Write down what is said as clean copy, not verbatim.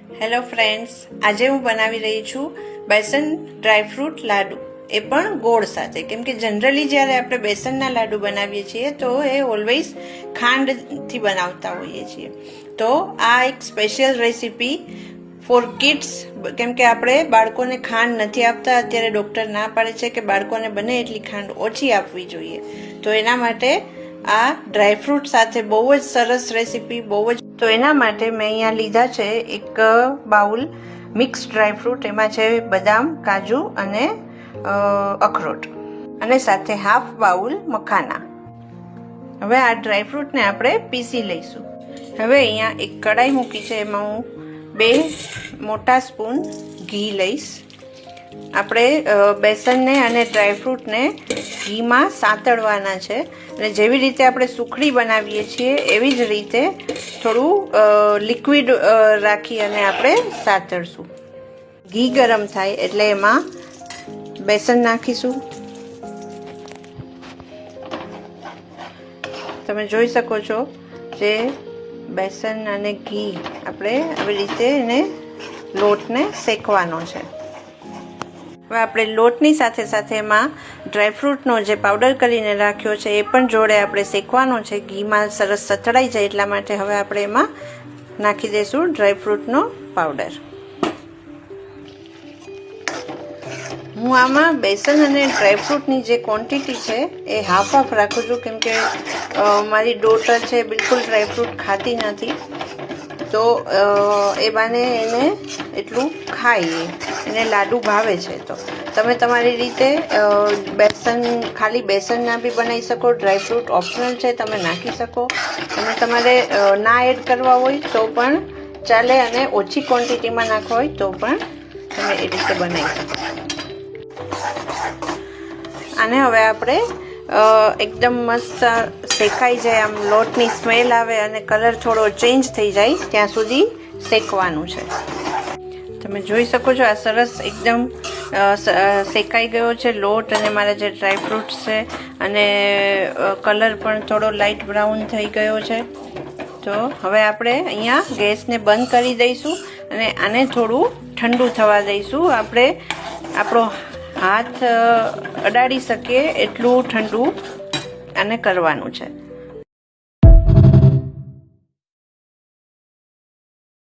Hello friends, આજે હું બનાવી રહી છું બેસન ડ્રાયફ્રૂટ લાડુ, એ પણ ગોળ સાથે. કેમ કે જનરલી જ્યારે આપણે બેસનના લાડુ બનાવીએ છીએ તો એ ઓલવેઝ ખાંડથી બનાવતા હોઈએ છીએ. તો આ એક સ્પેશિયલ રેસીપી ફોર કિડ્સ, કેમ કે આપણે બાળકોને ખાંડ નથી આપતા. અત્યારે ડૉક્ટર ના પાડે છે કે બાળકોને બને એટલી ખાંડ ઓછી આપવી જોઈએ. તો એના માટે આ ડ્રાયફ્રૂટ સાથે બહુ જ સરસ રેસીપી, બહુ જ. તો એના માટે મેં અહીંયા લીધા છે એક બાઉલ મિક્સ ડ્રાયફ્રૂટ. એમાં છે બદામ, કાજુ અને અખરોટ, અને સાથે હાફ બાઉલ મખાના. હવે આ ડ્રાયફ્રૂટને આપણે પીસી લઈશું. હવે અહીંયા એક કડાઈ મૂકી છે, એમાં હું 2 મોટા સ્પૂન ઘી લઈશ. આપણે બેસનને અને ડ્રાયફ્રૂટને ઘીમાં સાંતળવાના છે, અને જેવી રીતે આપણે સુખડી બનાવીએ છીએ એવી જ રીતે થોડું લિક્વિડ રાખી અને આપણે સાંતળશું. ઘી ગરમ થાય એટલે એમાં બેસન નાખીશું. તમે જોઈ શકો છો જે બેસન અને ઘી આપણે આવી રીતે એને લોટને શેકવાનો છે. હવે આપણે લોટની સાથે સાથે એમાં ડ્રાયફ્રૂટનો જે પાવડર કરીને રાખ્યો છે એ પણ જોડે આપણે શેકવાનો છે. ઘીમાં સરસ સતળાઈ જાય એટલા માટે હવે આપણે એમાં નાખી દઈશું ડ્રાયફ્રૂટનો પાવડર. હું આમાં બેસન અને ડ્રાયફ્રૂટની જે ક્વોન્ટિટી છે એ હાફ રાખું છું, કેમ કે મારી ડોટર છે બિલકુલ ડ્રાયફ્રૂટ ખાતી નથી. તો એ બાને એને એટલું ખાય, એને લાડુ ભાવે છે. તો તમે તમારી રીતે ખાલી બેસનના બી બનાવી શકો. ડ્રાયફ્રૂટ ઓપ્શનલ છે, તમે નાખી શકો. અને તમારે ના એડ કરવા હોય તો પણ ચાલે, અને ઓછી ક્વોન્ટિટીમાં નાખવા હોય તો પણ તમે એ રીતે બનાવી શકો. આને હવે આપણે એકદમ મસ્ત શેકાઈ જાય, આમ લોટની સ્મેલ આવે અને કલર થોડો ચેન્જ થઈ જાય ત્યાં સુધી શેકવાનું છે. તમે જોઈ શકો છો આ સરસ એકદમ શેકાઈ ગયો છે લોટ, અને મારા જે ડ્રાયફ્રૂટ્સ છે અને કલર પણ થોડો લાઇટ બ્રાઉન થઈ ગયો છે. તો હવે આપણે અહીંયા ગેસને બંધ કરી દઈશું અને આને થોડું ઠંડુ થવા દઈશું. આપણે આપણો હાથ અડાડી શકીએ એટલું ઠંડુ આને કરવાનું છે.